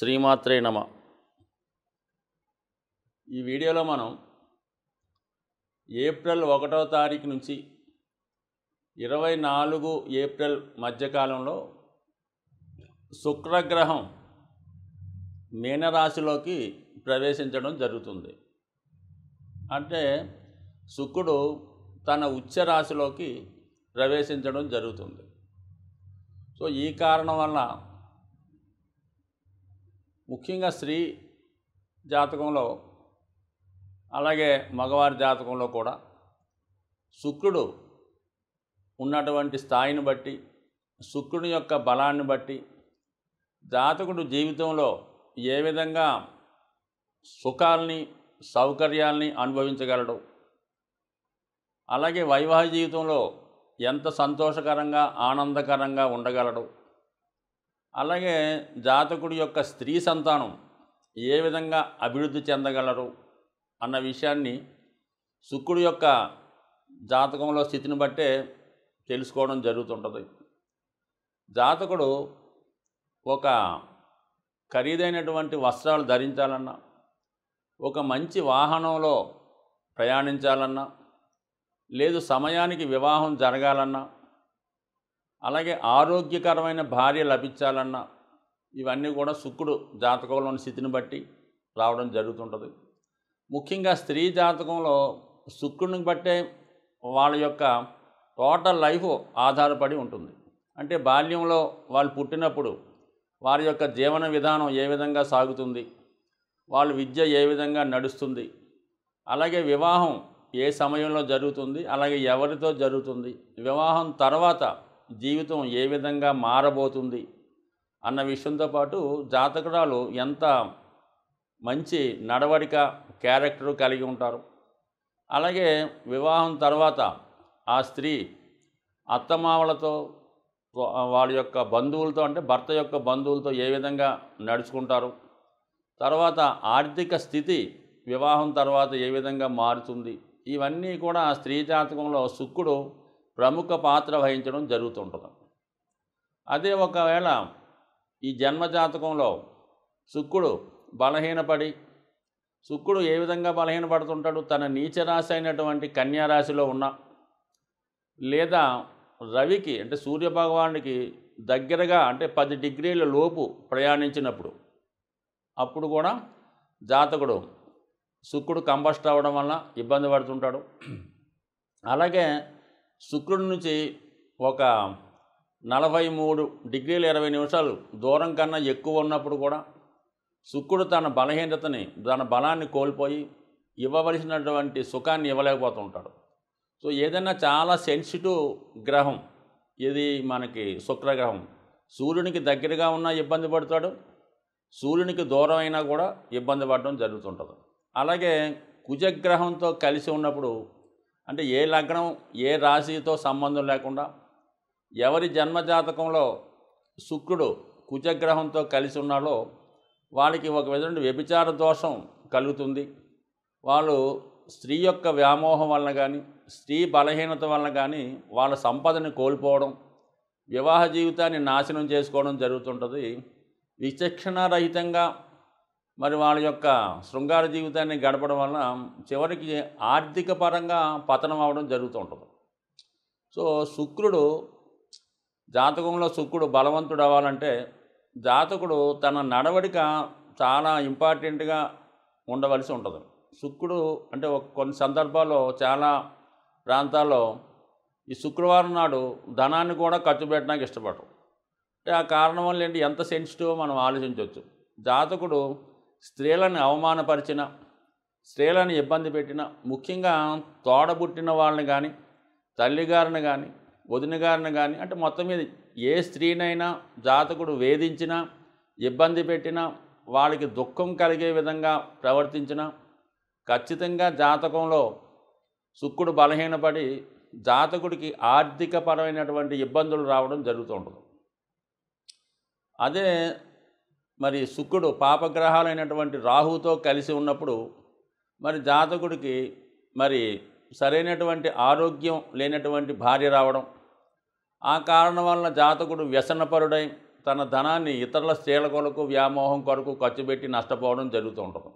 శ్రీమాత్రే నమ. ఈ వీడియోలో మనం ఏప్రిల్ 1వ తారీఖు నుంచి 24 ఏప్రిల్ మధ్యకాలంలో శుక్రగ్రహం మీనరాశిలోకి ప్రవేశించడం జరుగుతుంది. అంటే శుక్రుడు తన ఉచ్చ రాశిలోకి ప్రవేశించడం జరుగుతుంది. సో ఈ కారణం వల్ల ముఖ్యంగా స్త్రీ జాతకంలో అలాగే మగవారి జాతకంలో కూడా శుక్రుడు ఉన్నటువంటి స్థాయిని బట్టి, శుక్రుని యొక్క బలాన్ని బట్టి జాతకుడు జీవితంలో ఏ విధంగా సుఖాల్ని సౌకర్యాల్ని అనుభవించగలడు, అలాగే వైవాహిక జీవితంలో ఎంత సంతోషకరంగా ఆనందకరంగా ఉండగలడు, అలాగే జాతకుడి యొక్క స్త్రీ సంతానం ఏ విధంగా అభివృద్ధి చెందగలరు అన్న విషయాన్ని శుక్రుడి యొక్క జాతకంలో స్థితిని బట్టే తెలుసుకోవడం జరుగుతుంటుంది. జాతకుడు ఒక ఖరీదైనటువంటి వస్త్రాలు ధరించాలన్నా, ఒక మంచి వాహనంలో ప్రయాణించాలన్నా, లేదు సమయానికి వివాహం జరగాలన్నా, అలాగే ఆరోగ్యకరమైన భార్య లభించాలన్నా ఇవన్నీ కూడా శుక్రుడు జాతకంలోని స్థితిని బట్టి రావడం జరుగుతుంటుంది. ముఖ్యంగా స్త్రీ జాతకంలో శుక్రుడిని బట్టే వాళ్ళ యొక్క టోటల్ లైఫ్ ఆధారపడి ఉంటుంది. అంటే బాల్యంలో వాళ్ళు పుట్టినప్పుడు వారి యొక్క జీవన విధానం ఏ విధంగా సాగుతుంది, వాళ్ళ విద్య ఏ విధంగా నడుస్తుంది, అలాగే వివాహం ఏ సమయంలో జరుగుతుంది, అలాగే ఎవరితో జరుగుతుంది, వివాహం తర్వాత జీవితం ఏ విధంగా మారబోతుంది అన్న విషయంతో పాటు జాతకురాలు ఎంత మంచి నడవడిక క్యారెక్టరు కలిగి ఉంటారు, అలాగే వివాహం తర్వాత ఆ స్త్రీ అత్తమామలతో వాళ్ళ యొక్క బంధువులతో అంటే భర్త యొక్క బంధువులతో ఏ విధంగా నడుచుకుంటారు, తర్వాత ఆర్థిక స్థితి వివాహం తర్వాత ఏ విధంగా మారుతుంది, ఇవన్నీ కూడా స్త్రీ జాతకంలో శుక్రుడు ప్రముఖ పాత్ర వహించడం జరుగుతుంటుంది. అదే ఒకవేళ ఈ జన్మజాతకంలో శుక్రుడు బలహీనపడి, శుక్రుడు ఏ విధంగా బలహీనపడుతుంటాడు, తన నీచరాశి అయినటువంటి కన్యారాశిలో ఉన్న, లేదా రవికి అంటే సూర్యభగవానుడికి దగ్గరగా అంటే 10 డిగ్రీల లోపు ప్రయాణించినప్పుడు అప్పుడు కూడా జాతకుడు శుక్రుడు కంబస్ట్ అవ్వడం వల్ల ఇబ్బంది పడుతుంటాడు. అలాగే శుక్రుడి నుంచి ఒక 43 డిగ్రీల 20 నిమిషాలు దూరం కన్నా ఎక్కువ ఉన్నప్పుడు కూడా శుక్రుడు తన బలహీనతని, తన బలాన్ని కోల్పోయి ఇవ్వవలసినటువంటి సుఖాన్ని ఇవ్వలేకపోతుంటాడు. సో ఏదైనా చాలా సెన్సిటివ్ గ్రహం ఇది మనకి శుక్రగ్రహం. సూర్యునికి దగ్గరగా ఉన్నా ఇబ్బంది పడతాడు, సూర్యునికి దూరం అయినా కూడా ఇబ్బంది పడడం జరుగుతుంటుంది. అలాగే కుజగ్రహంతో కలిసి ఉన్నప్పుడు అంటే ఏ లగ్నం ఏ రాశితో సంబంధం లేకుండా ఎవరి జన్మజాతకంలో శుక్రుడు కుజగ్రహంతో కలిసి ఉన్నాడో వాళ్ళకి ఒక విధంగా వ్యభిచార దోషం కలుగుతుంది. వాళ్ళు స్త్రీ యొక్క వ్యామోహం వలన కానీ, స్త్రీ బలహీనత వలన కానీ వాళ్ళ సంపదని కోల్పోవడం, వివాహ జీవితాన్ని నాశనం చేసుకోవడం జరుగుతుంటుంది. విచక్షణారహితంగా మరి వాళ్ళ యొక్క శృంగార జీవితాన్ని గడపడం వలన చివరికి ఆర్థిక పరంగా పతనం అవ్వడం జరుగుతూ ఉంటుంది. సో శుక్రుడు జాతకంలో శుక్రుడు బలవంతుడు అవ్వాలంటే జాతకుడు తన నడవడిక చాలా ఇంపార్టెంట్గా ఉండవలసి ఉంటుంది. శుక్రుడు అంటే కొన్ని సందర్భాల్లో చాలా ప్రాంతాల్లో ఈ శుక్రవారం నాడు ధనాన్ని కూడా ఖర్చు పెట్టడానికి ఇష్టపడరు. అంటే ఆ కారణం వల్ల ఏంటి, ఎంత సెన్సిటివ్ మనం ఆలోచించవచ్చు. జాతకుడు స్త్రీలను అవమానపరిచిన, స్త్రీలను ఇబ్బంది పెట్టిన, ముఖ్యంగా తోడబుట్టిన వాళ్ళని కానీ, తల్లిగారిని కానీ, వదిన గారిని కానీ, అంటే మొత్తం మీద ఏ స్త్రీనైనా జాతకుడు వేధించినా, ఇబ్బంది పెట్టినా, వాళ్ళకి దుఃఖం కలిగే విధంగా ప్రవర్తించినా ఖచ్చితంగా జాతకంలో శుక్రుడు బలహీనపడి జాతకుడికి ఆర్థికపరమైనటువంటి ఇబ్బందులు రావడం జరుగుతూ ఉంటుంది. అదే మరి శుక్రుడు పాపగ్రహాలైనటువంటి రాహుతో కలిసి ఉన్నప్పుడు మరి జాతకుడికి మరి సరైనటువంటి ఆరోగ్యం లేనటువంటి భార్య రావడం, ఆ కారణం వలన జాతకుడు వ్యసనపరుడై తన ధనాన్ని ఇతరుల స్త్రీల కొరకు వ్యామోహం కొరకు ఖర్చు పెట్టి నష్టపోవడం జరుగుతూ ఉంటుంది.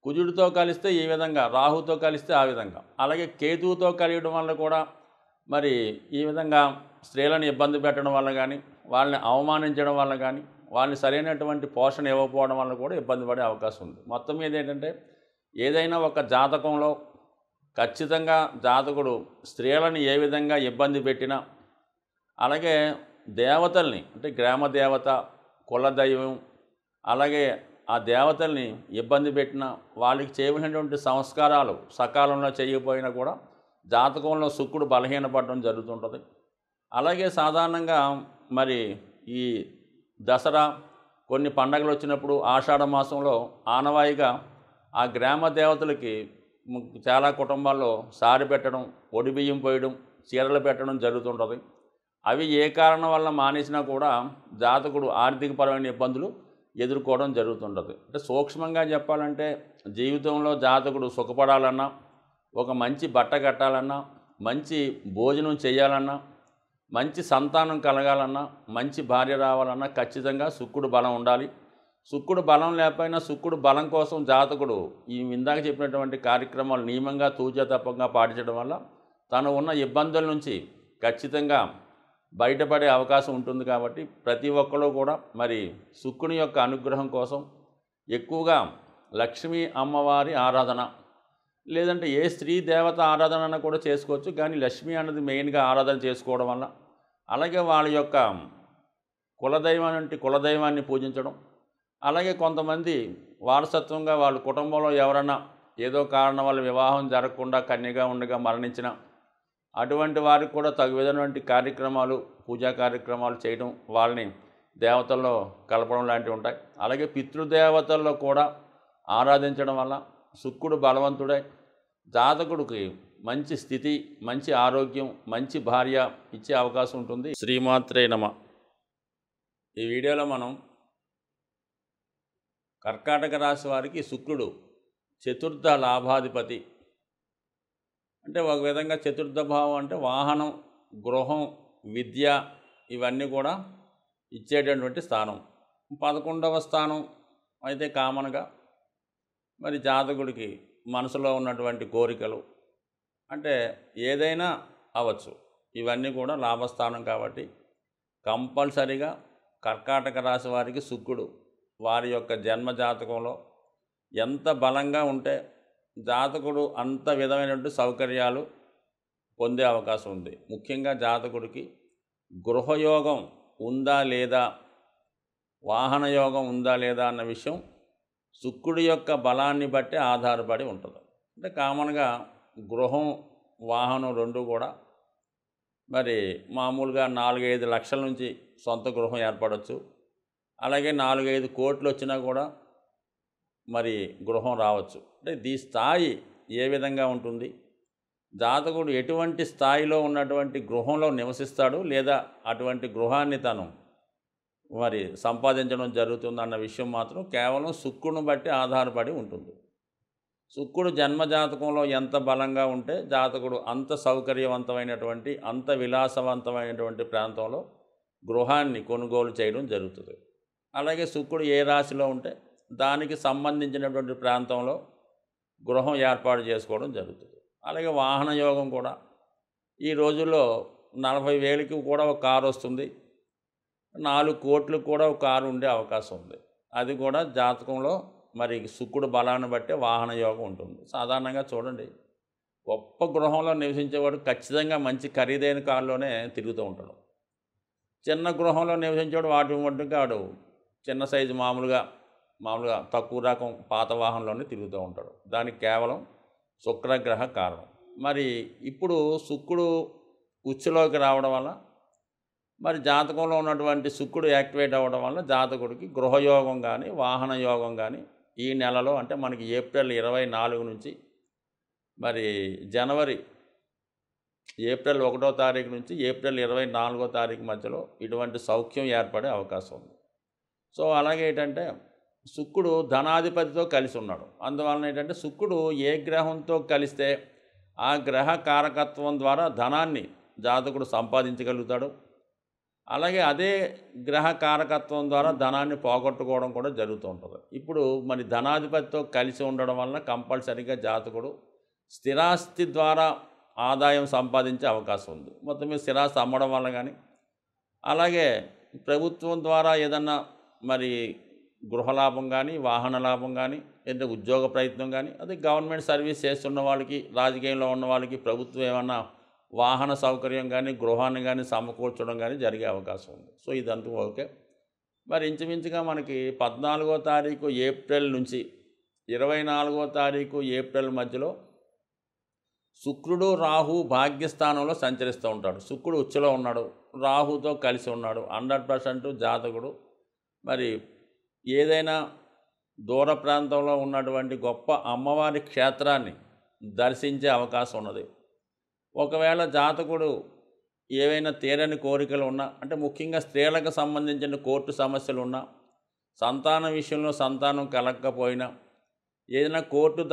కుజుడితో కలిస్తే ఈ విధంగా, రాహుతో కలిస్తే ఆ విధంగా, అలాగే కేతువుతో కలియడం వల్ల కూడా మరి ఈ విధంగా స్త్రీలను ఇబ్బంది పెట్టడం వల్ల కానీ, వాళ్ళని అవమానించడం వల్ల కానీ, వాళ్ళని సరైనటువంటి పోషణ ఇవ్వకపోవడం వల్ల కూడా ఇబ్బంది పడే అవకాశం ఉంది. మొత్తం మీద ఏంటంటే ఏదైనా ఒక జాతకంలో ఖచ్చితంగా జాతకుడు స్త్రీలను ఏ విధంగా ఇబ్బంది పెట్టినా, అలాగే దేవతల్ని అంటే గ్రామ దేవత, కులదైవం, అలాగే ఆ దేవతల్ని ఇబ్బంది పెట్టినా, వాళ్ళకి చేయవలసినటువంటి సంస్కారాలు సకాలంలో చేయకపోయినా కూడా జాతకంలో శుక్రుడు బలహీనపడడం జరుగుతుంటుంది. అలాగే సాధారణంగా మరి ఈ దసరా, కొన్ని పండగలు వచ్చినప్పుడు ఆషాఢ మాసంలో ఆనవాయిగా ఆ గ్రామ దేవతలకి చాలా కుటుంబాల్లో సారి పెట్టడం, ఒడి బియ్యం పోయడం, చీరలు పెట్టడం జరుగుతుంటుంది. అవి ఏ కారణం వల్ల మానేసినా కూడా జాతకుడు ఆర్థికపరమైన ఇబ్బందులు ఎదుర్కోవడం జరుగుతుంటుంది. అంటే సూక్ష్మంగా చెప్పాలంటే జీవితంలో జాతకుడు సుఖపడాలన్నా, ఒక మంచి బట్ట కట్టాలన్నా, మంచి భోజనం చేయాలన్నా, మంచి సంతానం కలగాలన్నా, మంచి భార్య రావాలన్నా ఖచ్చితంగా శుక్రుడు బలం ఉండాలి. శుక్రుడు బలం లేకపోయినా శుక్రుడు బలం కోసం జాతకుడు ఈ ఇందాక చెప్పినటువంటి కార్యక్రమాలు నియమంగా తూచా తప్పకుండా పాటించడం వల్ల తను ఉన్న ఇబ్బందుల నుంచి ఖచ్చితంగా బయటపడే అవకాశం ఉంటుంది. కాబట్టి ప్రతి ఒక్కరు కూడా మరి శుక్రుని యొక్క అనుగ్రహం కోసం ఎక్కువగా లక్ష్మీ అమ్మవారి ఆరాధన, లేదంటే ఏ స్త్రీ దేవత ఆరాధన కూడా చేసుకోవచ్చు, కానీ లక్ష్మి అన్నది మెయిన్గా ఆరాధన చేసుకోవడం వల్ల, అలాగే వాళ్ళ యొక్క కులదైవాన్ని పూజించడం, అలాగే కొంతమంది వారసత్వంగా వాళ్ళ కుటుంబంలో ఎవరన్నా ఏదో కారణం వల్ల వివాహం జరగకుండా కన్యగా ఉండగా మరణించిన అటువంటి వారికి కూడా తగు విధమైనటువంటి కార్యక్రమాలు, పూజా కార్యక్రమాలు చేయడం, వాళ్ళని దేవతల్లో కలపడం లాంటివి ఉంటాయి. అలాగే పితృదేవతల్లో కూడా ఆరాధించడం వల్ల శుక్రుడు బలవంతుడై జాతకుడికి మంచి స్థితి, మంచి ఆరోగ్యం, మంచి భార్య ఇచ్చే అవకాశం ఉంటుంది. శ్రీమాత్రే నమః. ఈ వీడియోలో మనం కర్కాటక రాశి వారికి శుక్రుడు చతుర్థ లాభాధిపతి. అంటే ఒక విధంగా చతుర్థ భావం అంటే వాహనం, గృహం, విద్య ఇవన్నీ కూడా ఇచ్చేటటువంటి స్థానం. 11వ స్థానం అయితే కామన్గా మరి జాతకుడికి మనసులో ఉన్నటువంటి కోరికలు అంటే ఏదైనా అవ్వచ్చు, ఇవన్నీ కూడా లాభస్థానం. కాబట్టి కంపల్సరీగా కర్కాటక రాశి వారికి శుక్రుడు వారి యొక్క జన్మ జాతకంలో ఎంత బలంగా ఉంటే జాతకుడు అంత విధమైనటువంటి సౌకర్యాలు పొందే అవకాశం ఉంది. ముఖ్యంగా జాతకుడికి గృహయోగం ఉందా లేదా, వాహన యోగం ఉందా లేదా అన్న విషయం శుక్రుడి యొక్క బలాన్ని బట్టి ఆధారపడి ఉంటుంది. అంటే కామన్గా గృహం, వాహనం రెండు కూడా మరి మామూలుగా 4-5 లక్షల నుంచి సొంత గృహం ఏర్పడవచ్చు. అలాగే 4-5 కోట్లు వచ్చినా కూడా మరి గృహం రావచ్చు. అంటే ఈ స్థాయి ఏ విధంగా ఉంటుంది, జాతకుడు ఎటువంటి స్థాయిలో ఉన్నటువంటి గృహంలో నివసిస్తాడు, లేదా అటువంటి గృహాన్ని తను మరి సంపాదించడం జరుగుతుందన్న విషయం మాత్రం కేవలం శుక్రుని బట్టి ఆధారపడి ఉంటుంది. శుక్రుడు జన్మజాతకంలో ఎంత బలంగా ఉంటే జాతకుడు అంత సౌకర్యవంతమైనటువంటి, అంత విలాసవంతమైనటువంటి ప్రాంతంలో గృహాన్ని కొనుగోలు చేయడం జరుగుతుంది. అలాగే శుక్రుడు ఏ రాశిలో ఉంటే దానికి సంబంధించినటువంటి ప్రాంతంలో గృహం ఏర్పాటు చేసుకోవడం జరుగుతుంది. అలాగే వాహన యోగం కూడా ఈ రోజుల్లో 40,000కి కూడా ఒక కారు వస్తుంది, 4 కోట్లకు కూడా ఒక కారు ఉండే అవకాశం ఉంది. అది కూడా జాతకంలో మరి శుక్రుడు బలాన్ని బట్టే వాహన యోగం ఉంటుంది. సాధారణంగా చూడండి, గొప్ప గృహంలో నివసించేవాడు ఖచ్చితంగా మంచి ఖరీదైన కారులోనే తిరుగుతూ ఉంటాడు. చిన్న గృహంలో నివసించేవాడు వాటి మట్టుగా వాడు చిన్న సైజు మామూలుగా తక్కువ రకం పాత వాహనంలోనే తిరుగుతూ ఉంటాడు. దానికి కేవలం శుక్రగ్రహ కారణం. మరి ఇప్పుడు శుక్రుడు ఉచ్చులోకి రావడం వల్ల, మరి జాతకంలో ఉన్నటువంటి శుక్రుడు యాక్టివేట్ అవ్వడం వల్ల జాతకుడికి గృహయోగం కానీ, వాహన యోగం కానీ ఈ నెలలో అంటే మనకి ఏప్రిల్ 24 నుంచి మరి ఏప్రిల్ 1వ తారీఖు నుంచి ఏప్రిల్ 24వ తారీఖు మధ్యలో ఇటువంటి సౌఖ్యం ఏర్పడే అవకాశం ఉంది. సో అలాగే ఏంటంటే శుక్రుడు ధనాధిపతితో కలిసి ఉన్నాడు. అందువలన ఏంటంటే శుక్రుడు ఏ గ్రహంతో కలిస్తే ఆ గ్రహ కారకత్వం ద్వారా ధనాన్ని జాతకుడు సంపాదించగలుగుతాడు. అలాగే అదే గ్రహ కారకత్వం ద్వారా ధనాన్ని పోగొట్టుకోవడం కూడా జరుగుతూ ఉంటుంది. ఇప్పుడు మరి ధనాధిపతితో కలిసి ఉండడం వలన కంపల్సరీగా జాతకుడు స్థిరాస్తి ద్వారా ఆదాయం సంపాదించే అవకాశం ఉంది. మొత్తం మీద స్థిరాస్తి అమ్మడం వల్ల కానీ, అలాగే ప్రభుత్వం ద్వారా ఏదన్నా మరి గృహలాభం కానీ, వాహన లాభం కానీ, లేదా ఉద్యోగ ప్రయత్నం కానీ, అదే గవర్నమెంట్ సర్వీస్ చేస్తున్న వాళ్ళకి, రాజకీయంలో ఉన్న వాళ్ళకి ప్రభుత్వం ఏమన్నా వాహన సౌకర్యం కానీ, గృహాన్ని కానీ సమకూర్చడం కానీ జరిగే అవకాశం ఉంది. సో ఇదంతా ఓకే. మరి ఇంచుమించుగా మనకి 14వ తారీఖు ఏప్రిల్ నుంచి 24వ తారీఖు ఏప్రిల్ మధ్యలో శుక్రుడు రాహు భాగ్యస్థానంలో సంచరిస్తూ ఉంటాడు. శుక్రుడు ఉచ్చులో ఉన్నాడు, రాహుతో కలిసి ఉన్నాడు. 100% జాతకుడు మరి ఏదైనా దూర ప్రాంతంలో ఉన్నటువంటి గొప్ప అమ్మవారి క్షేత్రాన్ని దర్శించే అవకాశం ఉన్నది. ఒకవేళ జాతకుడు ఏవైనా తీరని కోరికలు ఉన్నా, అంటే ముఖ్యంగా స్త్రీలకు సంబంధించిన కోర్టు సమస్యలు ఉన్నా, సంతానం విషయంలో సంతానం కలగకపోయినా, ఏదైనా కోర్టు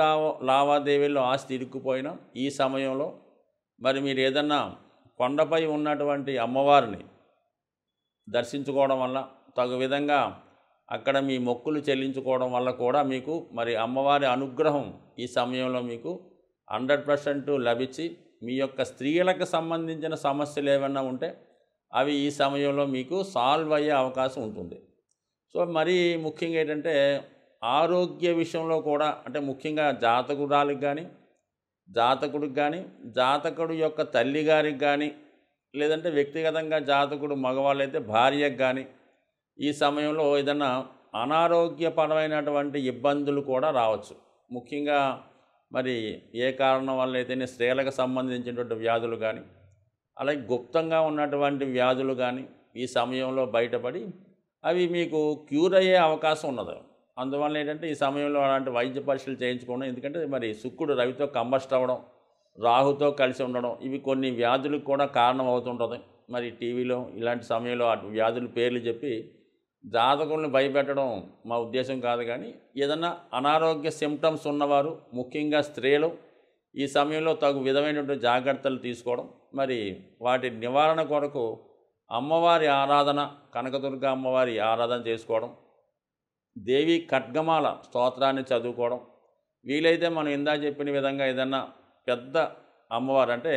లావాదేవీల్లో ఆస్తి ఇరుక్కుపోయినా, ఈ సమయంలో మరి మీరు ఏదన్నా కొండపై ఉన్నటువంటి అమ్మవారిని దర్శించుకోవడం వల్ల, తగు విధంగా అక్కడ మీ మొక్కులు చెల్లించుకోవడం వల్ల కూడా మీకు మరి అమ్మవారి అనుగ్రహం ఈ సమయంలో మీకు 100% లభించి, మీ యొక్క స్త్రీలకు సంబంధించిన సమస్యలు ఏమైనా ఉంటే అవి ఈ సమయంలో మీకు సాల్వ్ అయ్యే అవకాశం ఉంటుంది. సో మరీ ముఖ్యంగా ఏంటంటే ఆరోగ్య విషయంలో కూడా, అంటే ముఖ్యంగా జాతకురాలికి కానీ, జాతకుడికి కానీ, జాతకుడు యొక్క తల్లిగారికి కానీ, లేదంటే వ్యక్తిగతంగా జాతకుడు మగవాళ్ళైతే భార్యకు కానీ ఈ సమయంలో ఏదైనా అనారోగ్యపరమైనటువంటి ఇబ్బందులు కూడా రావచ్చు. ముఖ్యంగా మరి ఏ కారణం వల్ల అయితేనే స్త్రీలకు సంబంధించినటువంటి వ్యాధులు కానీ, అలాగే గుప్తంగా ఉన్నటువంటి వ్యాధులు కానీ ఈ సమయంలో బయటపడి అవి మీకు క్యూర్ అయ్యే అవకాశం ఉన్నది. అందువల్ల ఏంటంటే ఈ సమయంలో అలాంటి వైద్య పరీక్షలు చేయించుకోవడం, ఎందుకంటే మరి శుక్రుడు రవితో కంబస్ట్ అవ్వడం, రాహుతో కలిసి ఉండడం, ఇవి కొన్ని వ్యాధులకు కూడా కారణం అవుతుంటుంది. మరి టీవీలో ఇలాంటి సమయంలో ఆ వ్యాధుల పేర్లు చెప్పి జాతకుల్ని భయపెట్టడం మా ఉద్దేశం కాదు. కానీ ఏదన్నా అనారోగ్య సిమ్టమ్స్ ఉన్నవారు, ముఖ్యంగా స్త్రీలు ఈ సమయంలో తగు విధమైనటువంటి జాగ్రత్తలు తీసుకోవడం, మరి వాటి నివారణ కొరకు అమ్మవారి ఆరాధన, కనకదుర్గ అమ్మవారి ఆరాధన చేసుకోవడం, దేవి ఖడ్గమాల స్తోత్రాన్ని చదువుకోవడం, వీలైతే మనం ఇందాక చెప్పిన విధంగా ఏదన్నా పెద్ద అమ్మవారు, అంటే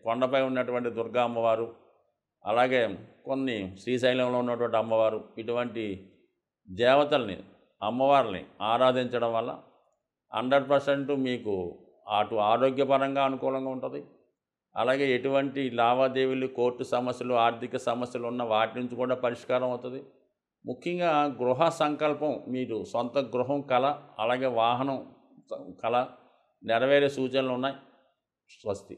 కొండపై ఉన్నటువంటి దుర్గా అమ్మవారు, అలాగే కొన్ని శ్రీశైలంలో ఉన్నటువంటి అమ్మవారు, ఇటువంటి దేవతల్ని, అమ్మవారిని ఆరాధించడం వల్ల 100% మీకు అటు ఆరోగ్యపరంగా అనుకూలంగా ఉంటుంది. అలాగే ఎటువంటి లావాదేవీలు, కోర్టు సమస్యలు, ఆర్థిక సమస్యలు ఉన్న వాటి నుంచి కూడా పరిష్కారం అవుతుంది. ముఖ్యంగా గృహ సంకల్పం, మీరు సొంత గృహం కల, అలాగే వాహనం కల నెరవేరే సూచనలు ఉన్నాయి. స్వస్తి.